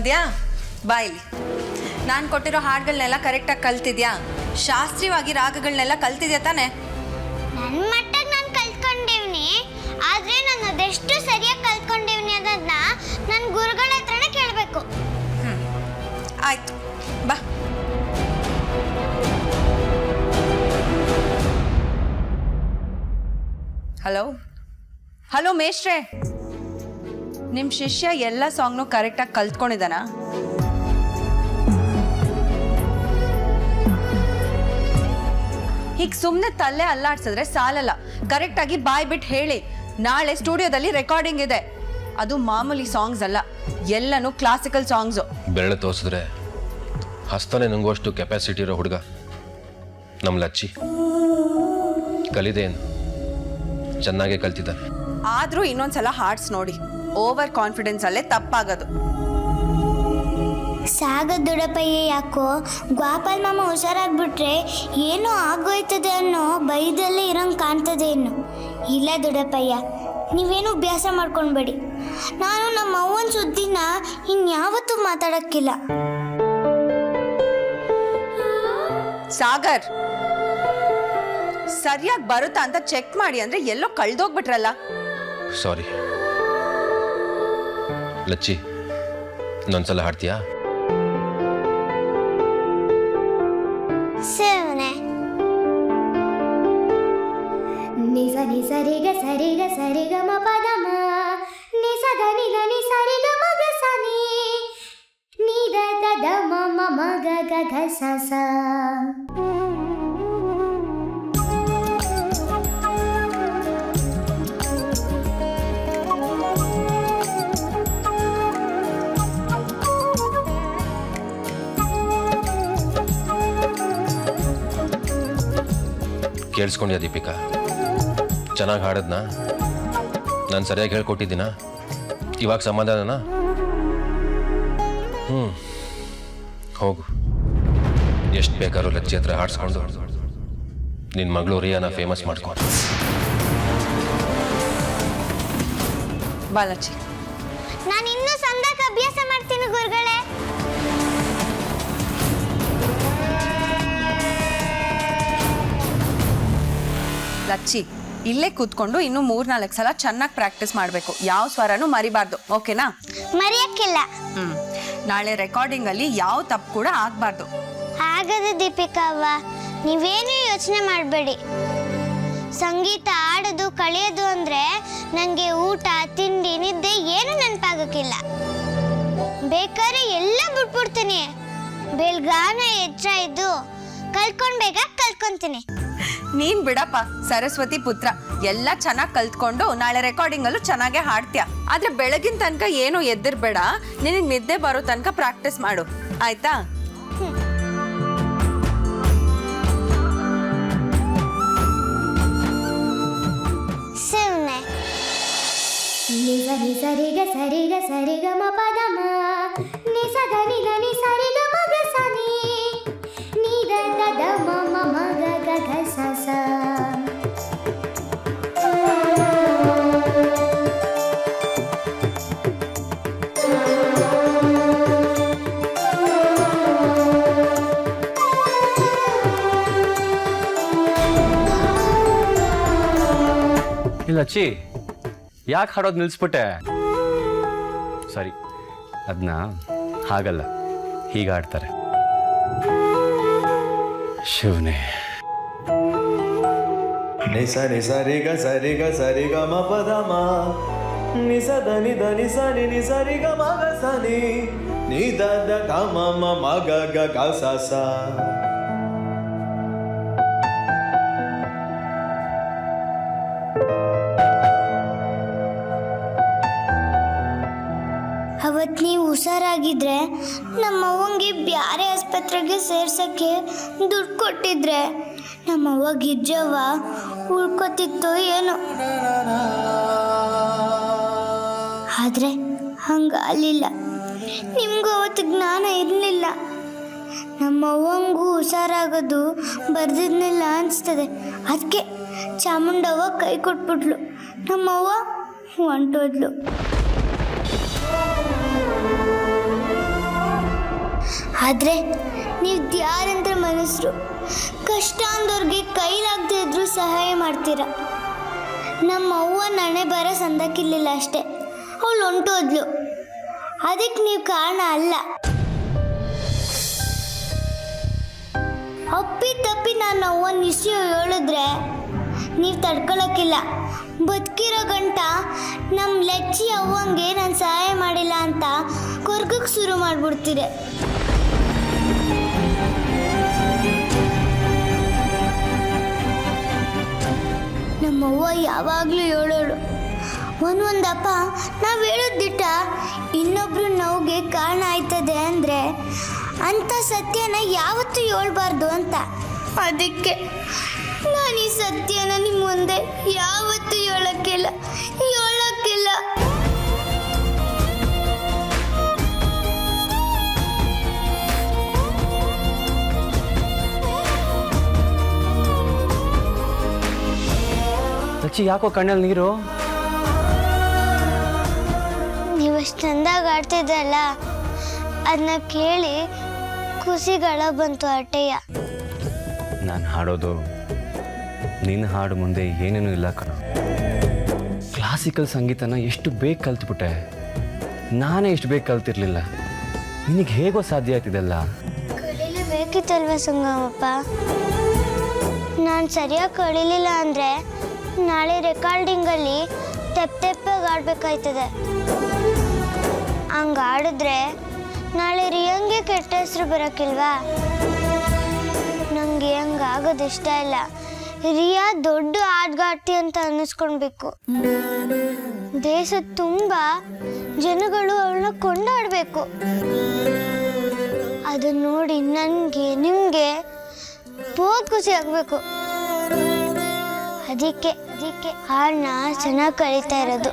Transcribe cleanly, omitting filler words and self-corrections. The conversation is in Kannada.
ಬಂದ್ಯಾ? ಬಾಯ್ಲಿ. ನಾನು ಕೊಟ್ಟಿರೋ ಹಾಡುಗಳನ್ನೆಲ್ಲ ಕರೆಕ್ಟಾಗಿ ಕಲ್ತಿದ್ಯಾ? ಶಾಸ್ತ್ರೀಯವಾಗಿ ರಾಗಗಳನ್ನೆಲ್ಲ ಕಲ್ತಿದ್ಯಾ ತಾನೆ? ನನ್ನ ಮಟ್ಟಿಗೆ ನಾನು ಕಲ್ತ್ಕೊಂಡಿವ್ನಿ, ಆದರೆ ನಾನು ಅದೆಷ್ಟು ಸರಿಯಾಗಿ ಕಲ್ತ್ಕೊಂಡಿವ್ನಿ ಅನ್ನೋದನ್ನ ನನ್ನ ಗುರುಗಳ ಹತ್ರನೇ ಕೇಳಬೇಕು. ಆಯ್ತು, ಬಾ. ಹಲೋ ಹಲೋ ಮೇಷ್ಟ್ರೆ, ನಿಮ್ಮ ಶಿಷ್ಯ ಎಲ್ಲ ಸಾಂಗ್ನು ಕರೆಕ್ಟಾಗಿ ಕಲ್ತ್ಕೊಂಡಿದ್ದಾನ? ಹೀಗೆ ಸುಮ್ಮನೆ ತಲೆ ಅಲ್ಲಾಡ್ಸಿದ್ರೆ ಸಾಲಲ್ಲ, ಕರೆಕ್ಟಾಗಿ ಬಾಯ್ ಬಿಟ್ಟು ಹೇಳಿ. ನಾಳೆ ಸ್ಟುಡಿಯೋದಲ್ಲಿ ರೆಕಾರ್ಡಿಂಗ್ ಇದೆ. ಅದು ಮಾಮೂಲಿ ಸಾಂಗ್ಸ್ ಅಲ್ಲ, ಎಲ್ಲನೂ ಕ್ಲಾಸಿಕಲ್ ಸಾಂಗ್ಸು. ಬೆರಳು ತೋರಿಸಿದ್ರೆ ಹಸ್ತನೇ ನಂಗುವಷ್ಟು ಕೆಪಾಸಿಟಿ ಇರೋ ಹುಡುಗ ನಮ್ಮ ಲಚ್ಚಿ. ಕಲಿದೇನು, ಚೆನ್ನಾಗೇ ಕಲ್ತಿದ್ದಾನೆ. ಆದರೂ ಇನ್ನೊಂದ್ಸಲ ಹಾಡ್ಸ್ ನೋಡಿ. ಓವರ್ ಕಾನ್ಫಿಡೆನ್ಸ್ ಅಲ್ಲೇ ತಪ್ಪಾಗೋದು. ಸಾಗ ದೊಡ್ಡಪ್ಪಯ್ಯ ಯಾಕೋ ಗೋಪಾಲ್ ಮಾಮ ಹುಷಾರಾಗ್ಬಿಟ್ರೆ ಏನೋ ಆಗೋಯ್ತದೆ ಅನ್ನೋ ಬೈದಲ್ಲೇ ಇರೋಂಗೆ ಕಾಣ್ತದೆ. ಇನ್ನು ಇಲ್ಲ ದೊಡ್ಡಪ್ಪಯ್ಯ, ನೀವೇನು ಅಭ್ಯಾಸ ಮಾಡ್ಕೊಳ್ಬೇಡಿ. ನಾನು ನಮ್ಮ ಅವ್ವನ ಸುದ್ದಿನ ಇನ್ಯಾವತ್ತೂ ಮಾತಾಡೋಕ್ಕಿಲ್ಲ. ಸಾಗರ್, ಸರಿಯಾಗಿ ಬರುತ್ತಾ ಅಂತ ಚೆಕ್ ಮಾಡಿ ಅಂದ್ರೆ ಎಲ್ಲೋ ಕಳ್ದೋಗ್ಬಿಟ್ರಲ್ಲ. ಸಾರಿ ಲಚ್ಚಿ, ಇನ್ನೊಂದ್ಸಲ ಹಾಡ್ತೀಯಾ? ಸೇವನೆ ನಿಸ ನಿಸರಿಗ ಸರಿಗ ಸರಿಗ ಮ ಪದಮ ನಿಸ ಧನಿ ಧನಿ ಸರಿಗ ಮಗ ಸನಿ ನಿದ ದದ ಮಮ ಮಗ ಗಗ ಸಸ. ಕೇಳಿಸ್ಕೊಂಡ್ಯಾ ದೀಪಿಕಾ? ಚೆನ್ನಾಗಿ ಹಾಡದ್ನಾ? ನಾನು ಸರಿಯಾಗಿ ಹೇಳ್ಕೊಟ್ಟಿದ್ದೀನಾ? ಇವಾಗ ಸಮಾಧಾನನಾ? ಹೋಗು, ಎಷ್ಟು ಬೇಕಾದ್ರೂ ಲಚ್ಚಿ ಹತ್ರ ಹಾಡ್ಸ್ಕೊಂಡು ನಿನ್ನ ಮಗಳು ರಿಯಾನ ಫೇಮಸ್ ಮಾಡ್ಕೊಂಡು. ಬಾಲಚ್ಚಿ, ನಾನು ಇನ್ನೂ ಸಂದಾಕ ಅಭ್ಯಾಸ ಮಾಡ್ತೀನಿ ಗುರುಗಳೇ. ಲಚ್ಚಿ, ಇಲ್ಲೇ ಕೂತ್ಕೊಂಡು ಇನ್ನು 3-4 ಸಲ ಚೆನ್ನಾಗಿ ಪ್ರಾಕ್ಟೀಸ್ ಮಾಡಬೇಕು. ಯಾವ ಸ್ವರನೂ ಮರಿಬಾರ್ದು, ಓಕೆನಾ? ಮರೆಯಕ್ಕಿಲ್ಲ. ನಾಳೆ ರೆಕಾರ್ಡಿಂಗ್ ಅಲ್ಲಿ ಯಾವ ತಪ್ಪು ಕೂಡ ಆಗ್ಬಾರ್ದು. ಹಾಗಾದ್ರೆ ದೀಪಿಕಾ ಅವ್ವ, ನೀವೇನು ಯೋಚನೆ ಮಾಡಬೇಡಿ. ಸಂಗೀತ ಆಡೋದು ಕಳಿಯೋದು ಅಂದ್ರೆ ನನಗೆ ಊಟ ತಿಂಡಿ ನಿದ್ದೆ ಏನು ನೆನಪಾಗಕ್ಕಿಲ್ಲ. ಬೇಕಾದ್ರೆ ಎಲ್ಲ ಬಿಟ್ಬಿಡ್ತೀನಿ. ಬೆಳಗಾನ ಎಚ್ಚರ ಇದ್ದು ಕಲ್ತ್ಕೊಂಡ್ ಕಲ್ತ್ಕೊಂತೀನಿ. ನೀನ್ ಬಿಡಪ್ಪ, ಸರಸ್ವತಿ ಪುತ್ರ. ಎಲ್ಲ ಚೆನ್ನಾಗಿ ಕಲ್ತ್ಕೊಂಡು ನಾಳೆ ರೆಕಾರ್ಡಿಂಗ್ ಅಲ್ಲೂ ಚೆನ್ನಾಗೇ ಹಾಡ್ತೀಯ. ಆದ್ರೆ ಬೆಳಗಿನ ತನಕ ಏನು ಎದ್ದಿರ್ಬೇಡ. ನಿನಗೆ ನಿದ್ದೆ ಬರೋ ತನಕ ಪ್ರಾಕ್ಟೀಸ್ ಮಾಡು, ಆಯ್ತಾ? ಸುಮ್ನೆ ನಿಸ ನಿಸರಿಗ ಸರಿಗ ಸರಿಗ ಮ ಪದಮ ನಿಸ ಧನಿ ಧನಿ ಸರಿಗ ಮಗ ಸನಿ ನಿದ ದದ ಮಮ ಮಗ ಗಗ ಸಸ. ಲಚ್ಚಿ, ಯಾಕೆ ಹಾಡೋದು ನಿಲ್ಲಿಸ್ಬಿಟ್ಟೆ? ಸರಿ, ಅದನ್ನ ಹಾಗಲ್ಲ, ಹೀಗೆ ಆಡ್ತಾರೆ. ಶಿವನೇ. ನಿಸ ನಿಸ ರಿಗ ಸರಿಗ ಸರಿಗ ಮ ಪದಮ ನಿಸ ಧನಿ ಧನಿ ಸನಿ ನಿ ಸರಿಗ ಮಗ ಸನಿ ನಿ ದ ದ ಮ ಮಗ ಗ ಗ ಸ ಸ. ಅವತ್ತು ನೀವು ಹುಷಾರಾಗಿದ್ರೆ ನಮ್ಮವ್ವಂಗೆ ಬ್ಯಾರೆ ಆಸ್ಪತ್ರೆಗೆ ಸೇರ್ಸೋಕ್ಕೆ ದುಡ್ಡು ಕೊಟ್ಟಿದ್ರೆ ನಮ್ಮವ್ವ ಗಿಜ್ಜವ್ವ ಉಳ್ಕೊತಿತ್ತು ಏನೋ. ಆದರೆ ಹಂಗಾಗಲಿಲ್ಲ. ನಿಮಗೂ ಅವತ್ತು ಜ್ಞಾನ ಇರಲಿಲ್ಲ. ನಮ್ಮವ್ವಂಗೂ ಹುಷಾರಾಗೋದು ಬರ್ದಿದ್ನಿಲ್ಲ ಅನಿಸ್ತದೆ. ಅದಕ್ಕೆ ಚಾಮುಂಡವ್ವ ಕೈ ಕೊಟ್ಬಿಟ್ಲು. ನಮ್ಮವ್ವ ಹೊಂಟೋದ್ಲು. ಆದರೆ ನೀವು ದ್ಯಾರಂತ ಮನಸ್ಸರು, ಕಷ್ಟ ಅಂದವ್ರಿಗೆ ಕೈಲಾಗದೇ ಇದ್ರೂ ಸಹಾಯ ಮಾಡ್ತೀರ. ನಮ್ಮ ಅವ್ವ ನಣೆ ಬರ ಸಂದಕ್ಕಿರ್ಲಿಲ್ಲ ಅಷ್ಟೇ, ಅವಳು ಹೊಂಟೋದ್ಲು. ಅದಕ್ಕೆ ನೀವು ಕಾರಣ ಅಲ್ಲ. ಅಪ್ಪಿ ತಪ್ಪಿ ನಾನು ಅವ್ವನ ವಿಷಯ ಹೇಳಿದ್ರೆ ನೀವು ತಡ್ಕೊಳಕ್ಕಿಲ್ಲ. ಬದುಕಿರೋ ಗಂಟ ನಮ್ಮ ಲೆಚ್ಚಿ ಅವ್ವಂಗೆ ನಾನು ಸಹಾಯ ಮಾಡಿಲ್ಲ ಅಂತ ಕೊರ್ಗಕ್ಕೆ ಶುರು ಮಾಡಿಬಿಡ್ತೀರಿ. ನಮ್ಮವ್ವ ಯಾವಾಗಲೂ ಹೇಳೋಳು, ಒಂದಪ್ಪ ನಾವು ಹೇಳೋದಿಟ್ಟ ಇನ್ನೊಬ್ರು ನೋವಿಗೆ ಕಾರಣ ಆಯ್ತದೆ ಅಂದರೆ ಅಂಥ ಸತ್ಯನ ಯಾವತ್ತೂ ಹೇಳ್ಬಾರ್ದು ಅಂತ. ಅದಕ್ಕೆ ನಾನು ಈ ಸತ್ಯನ ನಿಮ್ಮ ಮುಂದೆ ಯಾವತ್ತೂ ಹೇಳೋಕ್ಕಿಲ್ಲ. ಲಚ್ಚಿ, ಯಾಕೋ ಕಣ್ಣಲ್ಲಿ ನೀರು? ನೀವಷ್ಟು ಚಂದಾಗಿ ಆಡ್ತಿದ್ರಲ್ಲ, ಅದನ್ನ ಕೇಳಿ ಖುಷಿಗಳ ಬಂತು ಅಟ್ಟೆಯ. ನಾನು ಹಾಡೋದು ನಿನ್ನ ಹಾಡು ಮುಂದೆ ಏನೇನೂ ಇಲ್ಲ ಕಣ. ಕ್ಲಾಸಿಕಲ್ ಸಂಗೀತನ ಎಷ್ಟು ಬೇಗ ಕಲ್ತ್ಬಿಟ್ಟೆ. ನಾನೇ ಎಷ್ಟು ಬೇಗ ಕಲ್ತಿರ್ಲಿಲ್ಲ. ನಿನಗೆ ಹೇಗೋ ಸಾಧ್ಯ ಆಯ್ತಿದೆಲ್ಲ? ಕಲೀಲೇಬೇಕಿತ್ತಲ್ವ ಸಂಗಮಪ್ಪ. ನಾನು ಸರಿಯಾಗಿ ಕಳೀಲಿಲ್ಲ ಅಂದರೆ ನಾಳೆ ರೆಕಾರ್ಡಿಂಗಲ್ಲಿ ತೆಪ್ಪಾಗಿ ಆಡ್ಬೇಕಾಯ್ತದೆ. ಹಂಗೆ ಆಡಿದ್ರೆ ನಾಳೆ ರಿಯಂಗೆ ಕೆಟ್ಟ ಹೆಸರು ಬರೋಕ್ಕಿಲ್ವಾ? ನನಗೆ ಹಂಗೆ ಆಗೋದು ಇಷ್ಟ ಇಲ್ಲ. ರಿಯಾ ದೊಡ್ಡ ಆಟಗಾರ್ತಿ ಅಂತ ಅನ್ನಿಸ್ಕೊಳ್ಬೇಕು. ದೇಶದ ತುಂಬ ಜನಗಳು ಅವಳನ್ನ ಕೊಂಡಾಡಬೇಕು. ಅದನ್ನ ನೋಡಿ ನನಗೆ ನಿಮಗೆ ಬಹುತ್ ಖುಷಿ ಆಗಬೇಕು. ಅದಕ್ಕೆ ಹಾಡನ್ನ ಚೆನ್ನಾಗಿ ಕಳೀತಾ ಇರೋದು.